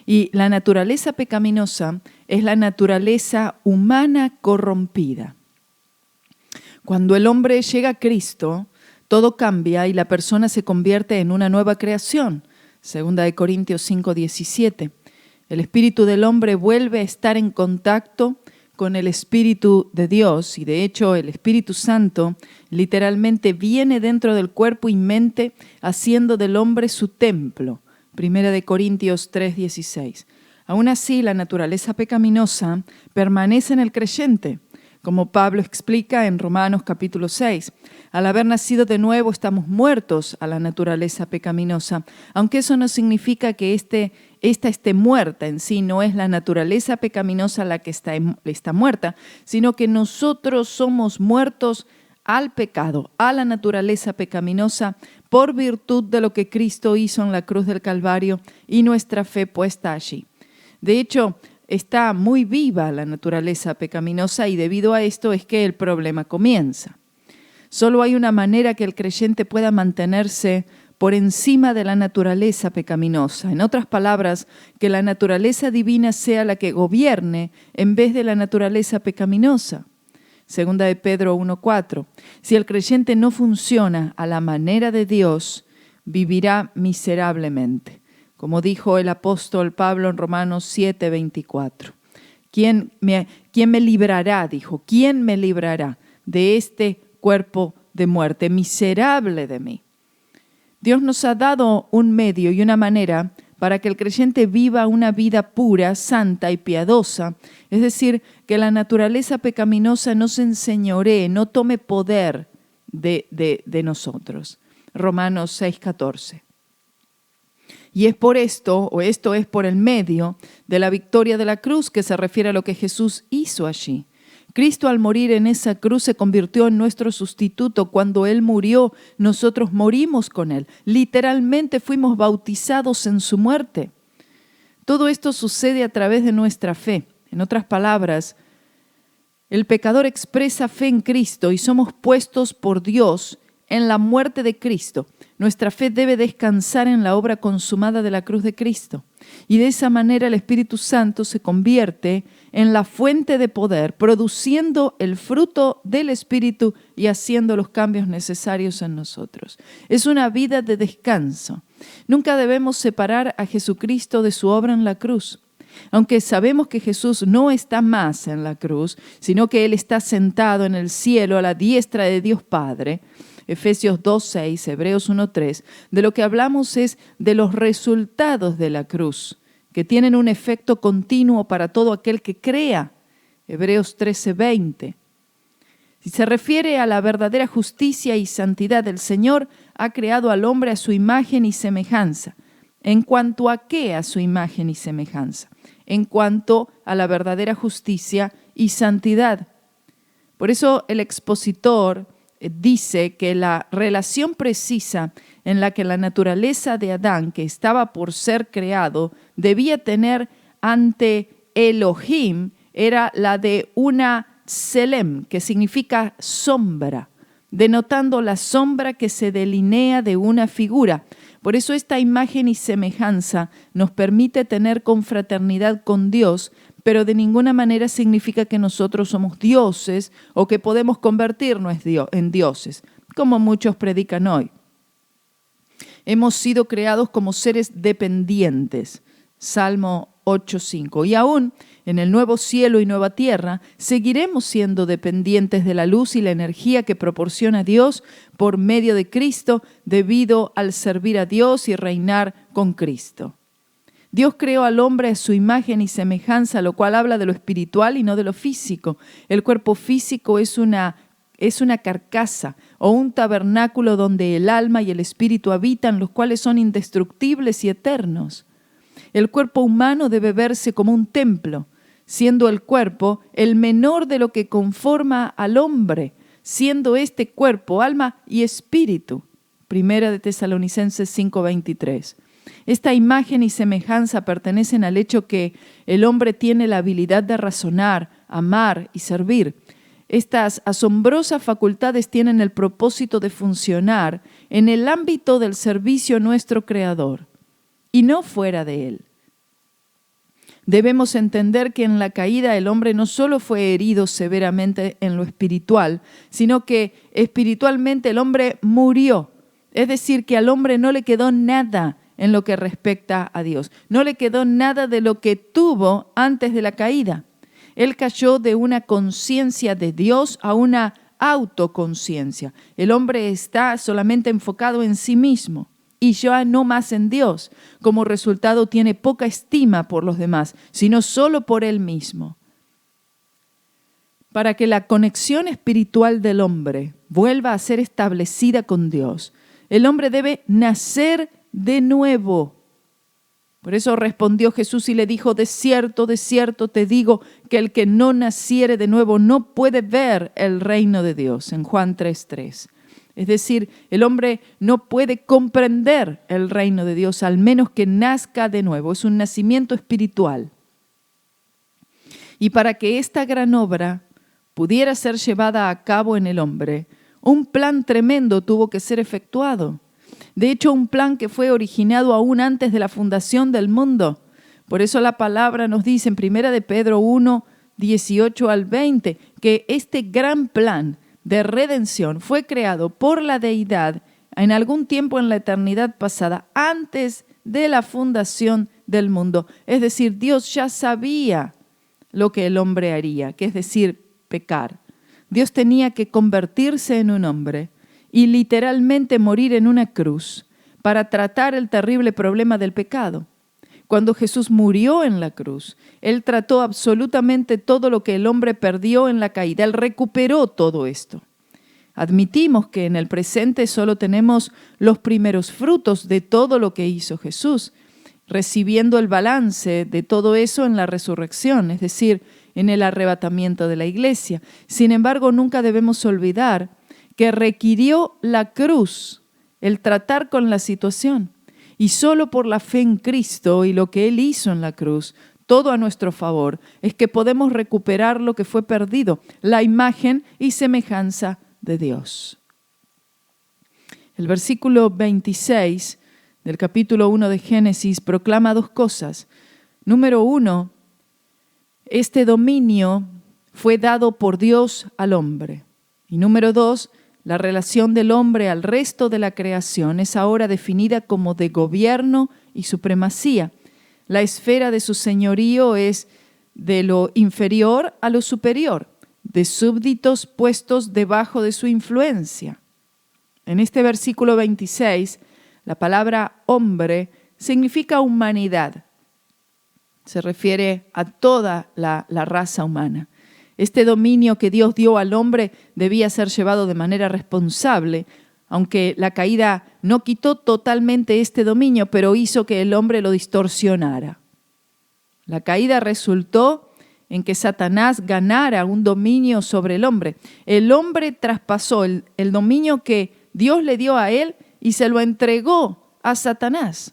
Y la naturaleza pecaminosa es la naturaleza humana corrompida. Cuando el hombre llega a Cristo, todo cambia y la persona se convierte en una nueva creación. 2 Corintios 5:17. El espíritu del hombre vuelve a estar en contacto con el Espíritu de Dios y de hecho el Espíritu Santo literalmente viene dentro del cuerpo y mente haciendo del hombre su templo. 1 Corintios 3:16. Aún así, la naturaleza pecaminosa permanece en el creyente, como Pablo explica en Romanos capítulo 6. Al haber nacido de nuevo, estamos muertos a la naturaleza pecaminosa, aunque eso no significa que esta esté muerta en sí, no es la naturaleza pecaminosa la que está muerta, sino que nosotros somos muertos al pecado, a la naturaleza pecaminosa, por virtud de lo que Cristo hizo en la cruz del Calvario y nuestra fe puesta allí. De hecho, está muy viva la naturaleza pecaminosa y debido a esto es que el problema comienza. Solo hay una manera que el creyente pueda mantenerse por encima de la naturaleza pecaminosa. En otras palabras, que la naturaleza divina sea la que gobierne en vez de la naturaleza pecaminosa. 2 de Pedro 1:4. Si el creyente no funciona a la manera de Dios, vivirá miserablemente. Como dijo el apóstol Pablo en Romanos 7:24. ¿Quién me librará? Dijo, ¿quién me librará de este cuerpo de muerte? Miserable de mí. Dios nos ha dado un medio y una manera para que el creyente viva una vida pura, santa y piadosa. Es decir, que la naturaleza pecaminosa no se enseñoree, no tome poder de nosotros. Romanos 6:14. Y es por esto, o esto es por el medio de la victoria de la cruz, que se refiere a lo que Jesús hizo allí. Cristo al morir en esa cruz se convirtió en nuestro sustituto. Cuando Él murió, nosotros morimos con Él. Literalmente fuimos bautizados en su muerte. Todo esto sucede a través de nuestra fe. En otras palabras, el pecador expresa fe en Cristo y somos puestos por Dios en la muerte de Cristo. Nuestra fe debe descansar en la obra consumada de la cruz de Cristo. Y de esa manera el Espíritu Santo se convierte en la fuente de poder, produciendo el fruto del Espíritu y haciendo los cambios necesarios en nosotros. Es una vida de descanso. Nunca debemos separar a Jesucristo de su obra en la cruz. Aunque sabemos que Jesús no está más en la cruz, sino que Él está sentado en el cielo a la diestra de Dios Padre, Efesios 2:6, Hebreos 1:3, de lo que hablamos es de los resultados de la cruz, que tienen un efecto continuo para todo aquel que crea, Hebreos 13:20. Si se refiere a la verdadera justicia y santidad, el Señor ha creado al hombre a su imagen y semejanza. ¿En cuanto a qué? A su imagen y semejanza. En cuanto a la verdadera justicia y santidad. Por eso el expositor dice que la relación precisa en la que la naturaleza de Adán, que estaba por ser creado, debía tener ante Elohim, era la de una Selem, que significa sombra, denotando la sombra que se delinea de una figura. Por eso esta imagen y semejanza nos permite tener confraternidad con Dios, pero de ninguna manera significa que nosotros somos dioses o que podemos convertirnos en dioses, como muchos predican hoy. Hemos sido creados como seres dependientes, Salmo 8:5. Y aún en el nuevo cielo y nueva tierra, seguiremos siendo dependientes de la luz y la energía que proporciona Dios por medio de Cristo, debido al servir a Dios y reinar con Cristo. Dios creó al hombre a su imagen y semejanza, lo cual habla de lo espiritual y no de lo físico. El cuerpo físico es una carcasa o un tabernáculo donde el alma y el espíritu habitan, los cuales son indestructibles y eternos. El cuerpo humano debe verse como un templo, siendo el cuerpo el menor de lo que conforma al hombre, siendo este cuerpo, alma y espíritu. Primera de Tesalonicenses 5:23. Esta imagen y semejanza pertenecen al hecho que el hombre tiene la habilidad de razonar, amar y servir. Estas asombrosas facultades tienen el propósito de funcionar en el ámbito del servicio a nuestro Creador y no fuera de él. Debemos entender que en la caída el hombre no solo fue herido severamente en lo espiritual, sino que espiritualmente el hombre murió. Es decir, que al hombre no le quedó nada en lo que respecta a Dios. No le quedó nada de lo que tuvo antes de la caída. Él cayó de una conciencia de Dios a una autoconciencia. El hombre está solamente enfocado en sí mismo y ya no más en Dios. Como resultado tiene poca estima por los demás, sino solo por él mismo. Para que la conexión espiritual del hombre vuelva a ser establecida con Dios, el hombre debe nacer de nuevo. Por eso respondió Jesús y le dijo: de cierto te digo que el que no naciere de nuevo no puede ver el reino de Dios, en Juan 3:3. Es decir, el hombre no puede comprender el reino de Dios al menos que nazca de nuevo. Es un nacimiento espiritual. Y para que esta gran obra pudiera ser llevada a cabo en el hombre, un plan tremendo tuvo que ser efectuado. De hecho, un plan que fue originado aún antes de la fundación del mundo. Por eso la palabra nos dice en 1 de Pedro 1, 18 al 20, que este gran plan de redención fue creado por la deidad en algún tiempo en la eternidad pasada, antes de la fundación del mundo. Es decir, Dios ya sabía lo que el hombre haría, que es decir, pecar. Dios tenía que convertirse en un hombre y literalmente morir en una cruz para tratar el terrible problema del pecado. Cuando Jesús murió en la cruz, Él trató absolutamente todo lo que el hombre perdió en la caída. Él recuperó todo esto. Admitimos que en el presente solo tenemos los primeros frutos de todo lo que hizo Jesús, recibiendo el balance de todo eso en la resurrección, es decir, en el arrebatamiento de la iglesia. Sin embargo, nunca debemos olvidar que requirió la cruz el tratar con la situación. Y solo por la fe en Cristo y lo que Él hizo en la cruz, todo a nuestro favor, es que podemos recuperar lo que fue perdido, la imagen y semejanza de Dios. El versículo 26 del capítulo 1 de Génesis proclama dos cosas. Número 1, este dominio fue dado por Dios al hombre. Y número 2, la relación del hombre al resto de la creación es ahora definida como de gobierno y supremacía. La esfera de su señorío es de lo inferior a lo superior, de súbditos puestos debajo de su influencia. En este versículo 26, la palabra hombre significa humanidad. Se refiere a toda la raza humana. Este dominio que Dios dio al hombre debía ser llevado de manera responsable, aunque la caída no quitó totalmente este dominio, pero hizo que el hombre lo distorsionara. La caída resultó en que Satanás ganara un dominio sobre el hombre. El hombre traspasó el dominio que Dios le dio a él y se lo entregó a Satanás.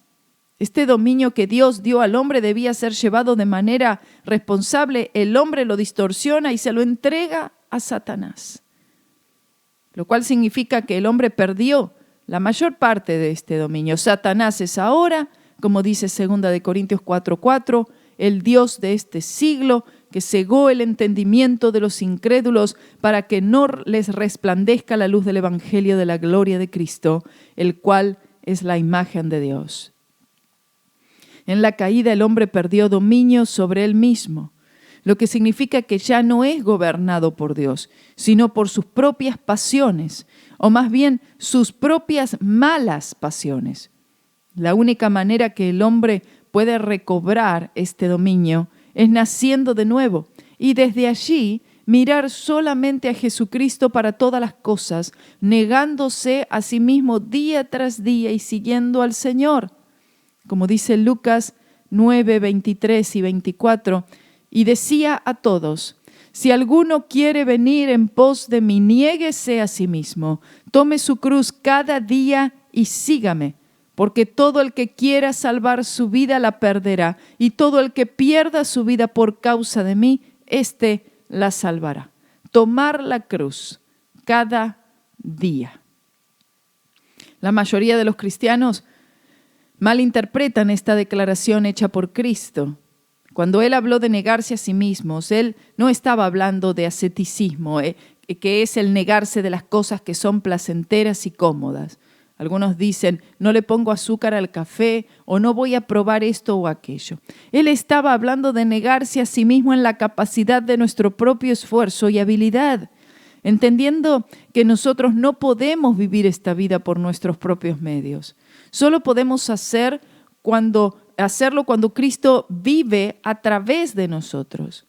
Este dominio que Dios dio al hombre debía ser llevado de manera responsable. El hombre lo distorsiona y se lo entrega a Satanás. Lo cual significa que el hombre perdió la mayor parte de este dominio. Satanás es ahora, como dice 2 de Corintios 4:4, el Dios de este siglo, que cegó el entendimiento de los incrédulos para que no les resplandezca la luz del Evangelio de la gloria de Cristo, el cual es la imagen de Dios. En la caída el hombre perdió dominio sobre él mismo, lo que significa que ya no es gobernado por Dios, sino por sus propias pasiones, o más bien sus propias malas pasiones. La única manera que el hombre puede recobrar este dominio es naciendo de nuevo y desde allí mirar solamente a Jesucristo para todas las cosas, negándose a sí mismo día tras día y siguiendo al Señor. Como dice Lucas 9, 23 y 24, y decía a todos: si alguno quiere venir en pos de mí, niéguese a sí mismo, tome su cruz cada día y sígame. Porque todo el que quiera salvar su vida la perderá, y todo el que pierda su vida por causa de mí, éste la salvará. Tomar la cruz cada día. La mayoría de los cristianos malinterpretan esta declaración hecha por Cristo. Cuando Él habló de negarse a sí mismos, Él no estaba hablando de asceticismo, que es el negarse de las cosas que son placenteras y cómodas. Algunos dicen, no le pongo azúcar al café o no voy a probar esto o aquello. Él estaba hablando de negarse a sí mismo en la capacidad de nuestro propio esfuerzo y habilidad, entendiendo que nosotros no podemos vivir esta vida por nuestros propios medios. Solo podemos hacerlo cuando Cristo vive a través de nosotros.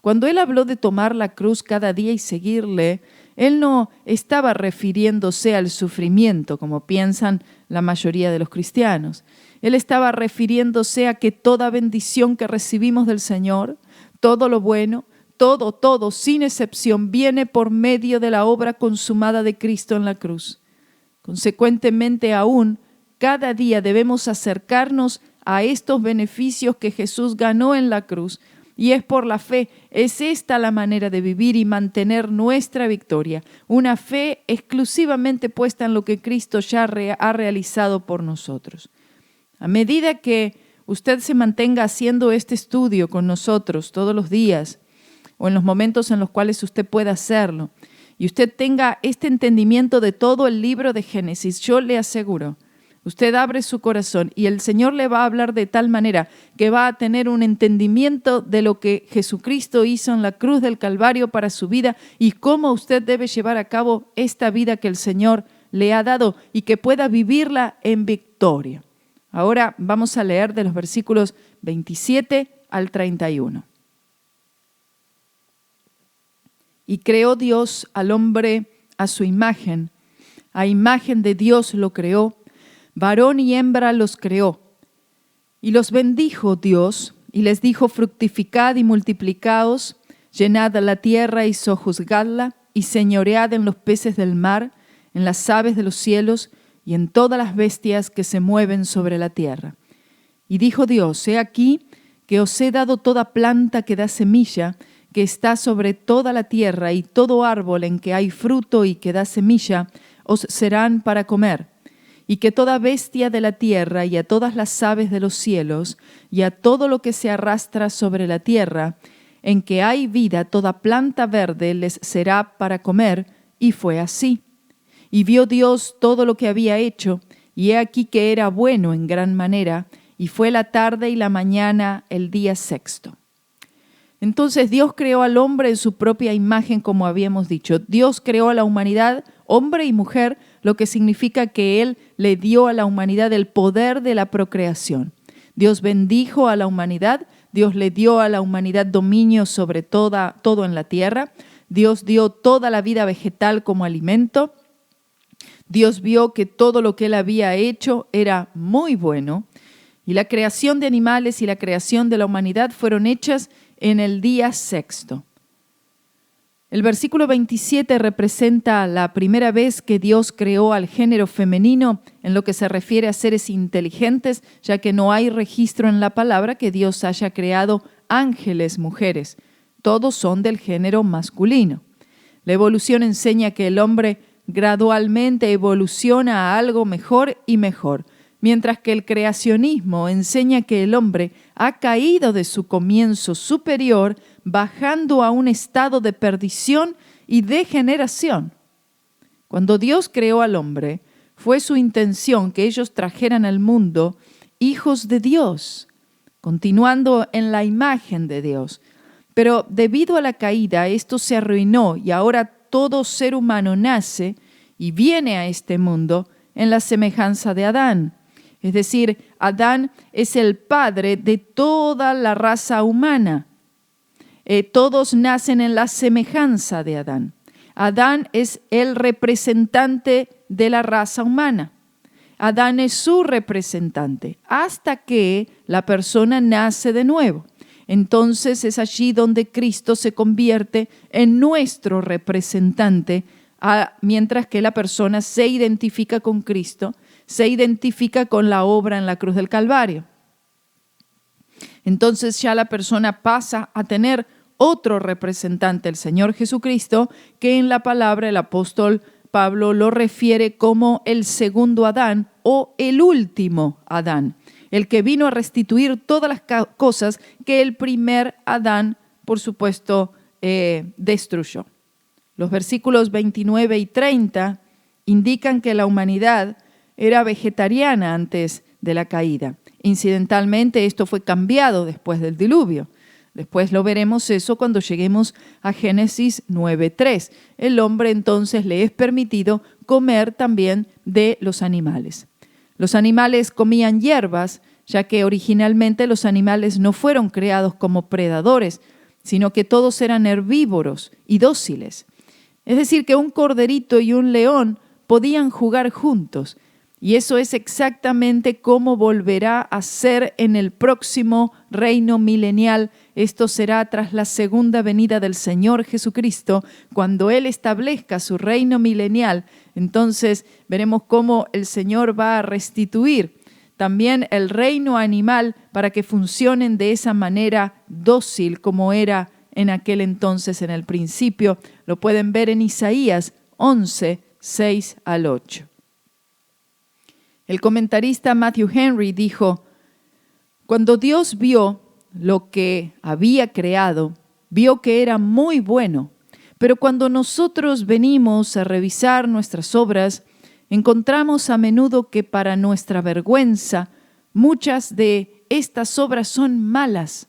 Cuando Él habló de tomar la cruz cada día y seguirle, Él no estaba refiriéndose al sufrimiento, como piensan la mayoría de los cristianos. Él estaba refiriéndose a que toda bendición que recibimos del Señor, todo lo bueno, todo, sin excepción, viene por medio de la obra consumada de Cristo en la cruz. Consecuentemente, aún, cada día debemos acercarnos a estos beneficios que Jesús ganó en la cruz, y es por la fe. Es esta la manera de vivir y mantener nuestra victoria. Una fe exclusivamente puesta en lo que Cristo ya ha realizado por nosotros. A medida que usted se mantenga haciendo este estudio con nosotros todos los días, o en los momentos en los cuales usted pueda hacerlo, y usted tenga este entendimiento de todo el libro de Génesis, yo le aseguro, usted abre su corazón y el Señor le va a hablar de tal manera que va a tener un entendimiento de lo que Jesucristo hizo en la cruz del Calvario para su vida y cómo usted debe llevar a cabo esta vida que el Señor le ha dado y que pueda vivirla en victoria. Ahora vamos a leer de los versículos 27 al 31. Y creó Dios al hombre a su imagen, a imagen de Dios lo creó, varón y hembra los creó, y los bendijo Dios, y les dijo: fructificad y multiplicaos, llenad la tierra y sojuzgadla, y señoread en los peces del mar, en las aves de los cielos, y en todas las bestias que se mueven sobre la tierra. Y dijo Dios: he aquí que os he dado toda planta que da semilla, que está sobre toda la tierra, y todo árbol en que hay fruto y que da semilla, os serán para comer. Y que toda bestia de la tierra y a todas las aves de los cielos y a todo lo que se arrastra sobre la tierra, en que hay vida, toda planta verde les será para comer. Y fue así. Y vio Dios todo lo que había hecho, y he aquí que era bueno en gran manera, y fue la tarde y la mañana el día sexto. Entonces Dios creó al hombre en su propia imagen, como habíamos dicho. Dios creó a la humanidad, hombre y mujer, lo que significa que Él le dio a la humanidad el poder de la procreación. Dios bendijo a la humanidad, Dios le dio a la humanidad dominio sobre todo en la tierra. Dios dio toda la vida vegetal como alimento. Dios vio que todo lo que Él había hecho era muy bueno. Y la creación de animales y la creación de la humanidad fueron hechas en el día sexto. El versículo 27 representa la primera vez que Dios creó al género femenino en lo que se refiere a seres inteligentes, ya que no hay registro en la palabra que Dios haya creado ángeles mujeres. Todos son del género masculino. La evolución enseña que el hombre gradualmente evoluciona a algo mejor y mejor. mientras que el creacionismo enseña que el hombre ha caído de su comienzo superior, bajando a un estado de perdición y degeneración. Cuando Dios creó al hombre, fue su intención que ellos trajeran al mundo hijos de Dios, continuando en la imagen de Dios. Pero debido a la caída, esto se arruinó y ahora todo ser humano nace y viene a este mundo en la semejanza de Adán. Es decir, Adán es el padre de toda la raza humana. Todos nacen en la semejanza de Adán. Adán es el representante de la raza humana. Adán es su representante hasta que la persona nace de nuevo. Entonces es allí donde Cristo se convierte en nuestro representante, mientras que la persona se identifica con Cristo, se identifica con la obra en la cruz del Calvario. Entonces ya la persona pasa a tener otro representante, el Señor Jesucristo, que en la palabra el apóstol Pablo lo refiere como el segundo Adán o el último Adán, el que vino a restituir todas las cosas que el primer Adán, por supuesto, destruyó. Los versículos 29 y 30 indican que la humanidad era vegetariana antes de la caída. Incidentalmente, esto fue cambiado después del diluvio. Después lo veremos eso cuando lleguemos a Génesis 9:3. El hombre entonces le es permitido comer también de los animales. Los animales comían hierbas, ya que originalmente los animales no fueron creados como predadores, sino que todos eran herbívoros y dóciles. Es decir, que un corderito y un león podían jugar juntos. Y eso es exactamente cómo volverá a ser en el próximo reino milenial. Esto será tras la segunda venida del Señor Jesucristo, cuando Él establezca su reino milenial. Entonces veremos cómo el Señor va a restituir también el reino animal para que funcionen de esa manera dócil como era en aquel entonces, en el principio. Lo pueden ver en Isaías 11, 6 al 8. El comentarista Matthew Henry dijo: cuando Dios vio lo que había creado, vio que era muy bueno, pero cuando nosotros venimos a revisar nuestras obras, encontramos a menudo que para nuestra vergüenza muchas de estas obras son malas,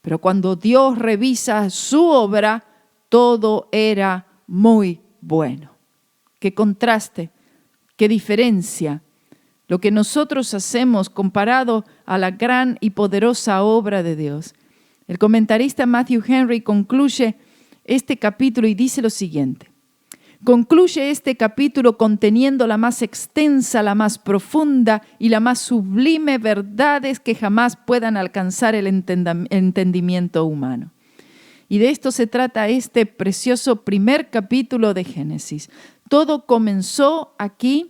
pero cuando Dios revisa su obra, todo era muy bueno. Qué contraste, qué diferencia. Lo que nosotros hacemos comparado a la gran y poderosa obra de Dios. El comentarista Matthew Henry concluye este capítulo y dice lo siguiente: concluye este capítulo conteniendo la más extensa, la más profunda y la más sublime verdades que jamás puedan alcanzar el entendimiento humano. Y de esto se trata este precioso primer capítulo de Génesis. Todo comenzó aquí.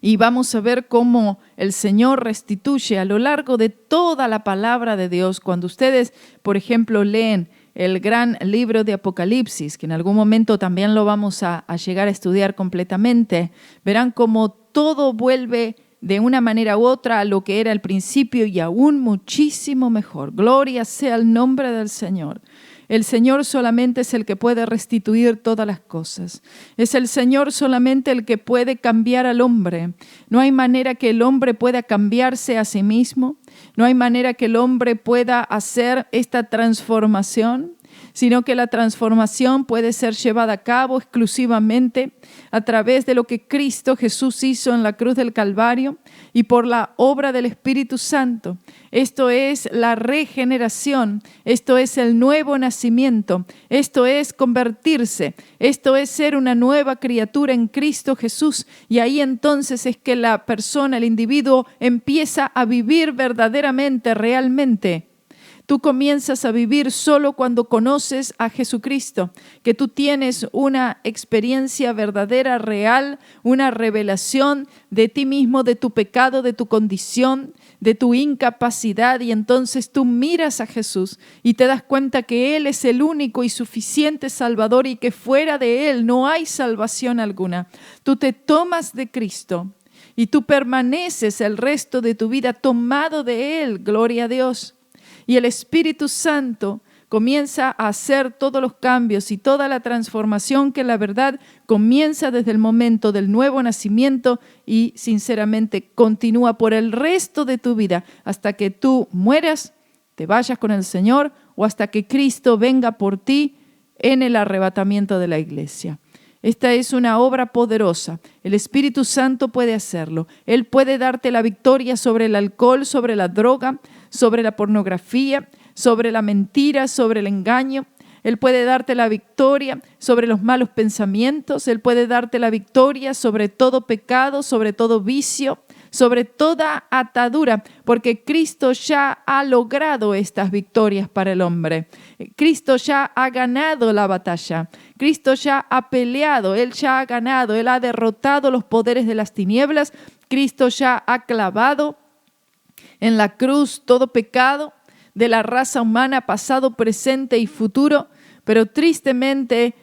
Y vamos a ver cómo el Señor restituye a lo largo de toda la palabra de Dios. Cuando ustedes, por ejemplo, leen el gran libro de Apocalipsis, que en algún momento también lo vamos a llegar a estudiar completamente, verán cómo todo vuelve de una manera u otra a lo que era al principio y aún muchísimo mejor. Gloria sea el nombre del Señor. El Señor solamente es el que puede restituir todas las cosas. Es el Señor solamente el que puede cambiar al hombre. No hay manera que el hombre pueda cambiarse a sí mismo. No hay manera que el hombre pueda hacer esta transformación, sino que la transformación puede ser llevada a cabo exclusivamente a través de lo que Cristo Jesús hizo en la cruz del Calvario y por la obra del Espíritu Santo. Esto es la regeneración, esto es el nuevo nacimiento, esto es convertirse, esto es ser una nueva criatura en Cristo Jesús. Y ahí entonces es que la persona, el individuo, empieza a vivir verdaderamente, realmente. Tú comienzas a vivir solo cuando conoces a Jesucristo, que tú tienes una experiencia verdadera, real, una revelación de ti mismo, de tu pecado, de tu condición, de tu incapacidad, y entonces tú miras a Jesús y te das cuenta que Él es el único y suficiente Salvador y que fuera de Él no hay salvación alguna. Tú te tomas de Cristo y tú permaneces el resto de tu vida tomado de Él, gloria a Dios. Y el Espíritu Santo comienza a hacer todos los cambios y toda la transformación que la verdad comienza desde el momento del nuevo nacimiento y sinceramente continúa por el resto de tu vida hasta que tú mueras, te vayas con el Señor o hasta que Cristo venga por ti en el arrebatamiento de la iglesia. Esta es una obra poderosa. El Espíritu Santo puede hacerlo. Él puede darte la victoria sobre el alcohol, sobre la droga, sobre la pornografía, sobre la mentira, sobre el engaño. Él puede darte la victoria sobre los malos pensamientos. Él puede darte la victoria sobre todo pecado, sobre todo vicio, sobre toda atadura, porque Cristo ya ha logrado estas victorias para el hombre. Cristo ya ha ganado la batalla. Cristo ya ha peleado, Él ya ha ganado, Él ha derrotado los poderes de las tinieblas. Cristo ya ha clavado en la cruz todo pecado de la raza humana, pasado, presente y futuro, pero tristemente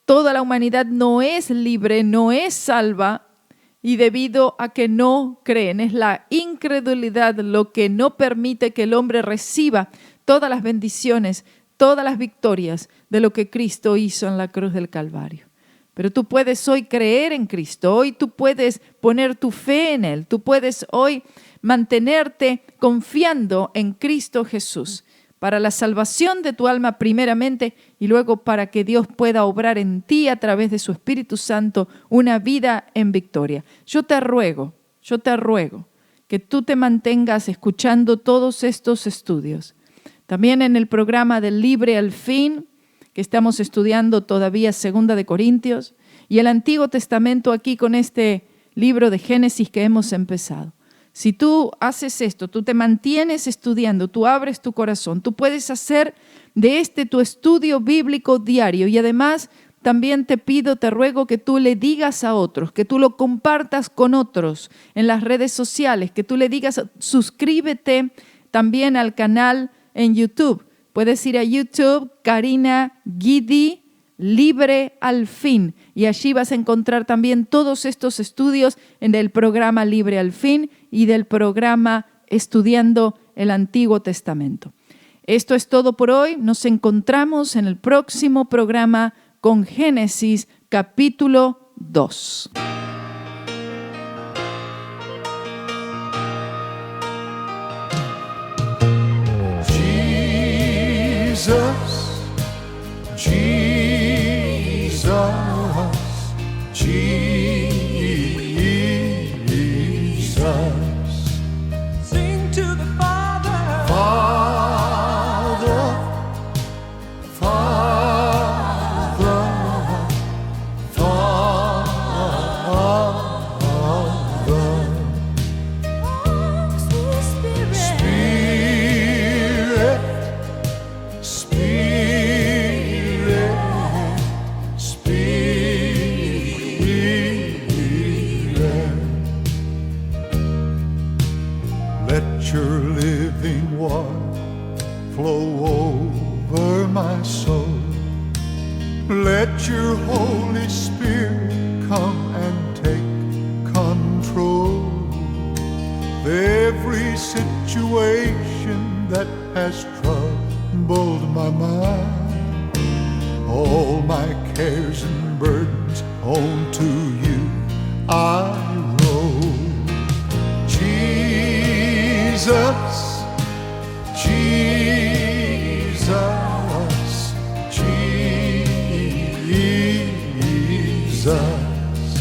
toda la humanidad no es libre, no es salva, y debido a que no creen, es la incredulidad lo que no permite que el hombre reciba todas las bendiciones, todas las victorias de lo que Cristo hizo en la cruz del Calvario. Pero tú puedes hoy creer en Cristo, hoy tú puedes poner tu fe en Él, tú puedes hoy mantenerte confiando en Cristo Jesús para la salvación de tu alma primeramente y luego para que Dios pueda obrar en ti a través de su Espíritu Santo una vida en victoria. Yo te ruego que tú te mantengas escuchando todos estos estudios. También en el programa del Libre al Fin, que estamos estudiando todavía 2 de Corintios, y el Antiguo Testamento aquí con este libro de Génesis que hemos empezado. Si tú haces esto, tú te mantienes estudiando, tú abres tu corazón, tú puedes hacer de este tu estudio bíblico diario y además también te pido, te ruego que tú le digas a otros, que tú lo compartas con otros en las redes sociales, que tú le digas, suscríbete también al canal en YouTube. Puedes ir a YouTube, Karina Guidi, Libre al Fin, y allí vas a encontrar también todos estos estudios en el programa Libre al Fin y del programa Estudiando el Antiguo Testamento. Esto es todo por hoy. Nos encontramos en el próximo programa con Génesis capítulo 2. Sing to the Father, Father, Father, Father. Sweet Spirit, Spirit, Spirit, Spirit. Let your living water flow over my soul. Let your Holy Spirit come and take control. Every situation that has troubled my mind, all my cares and burdens onto you I roll. Jesus, Jesus, Jesus.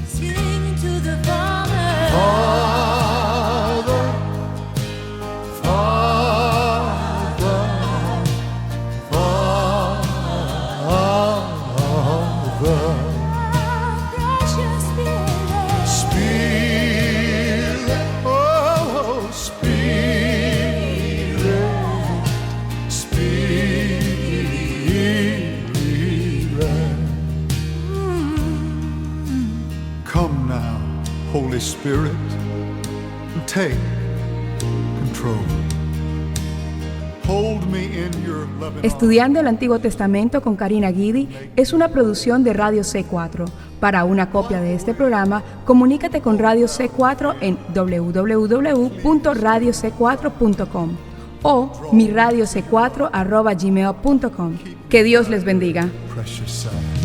Sing to the Father, Father, Father, Father. precious Spirit, Spirit, oh, Spirit, Spirit. Come now, Holy Spirit, and take control. Hold me in your loving arms. Estudiando el Antiguo Testamento con Karina Guidi es una producción de Radio C4. Para una copia de este programa, comunícate con Radio C4 en www.radioc4.com o miradioc4@gmail.com. Que Dios les bendiga. Precious Son.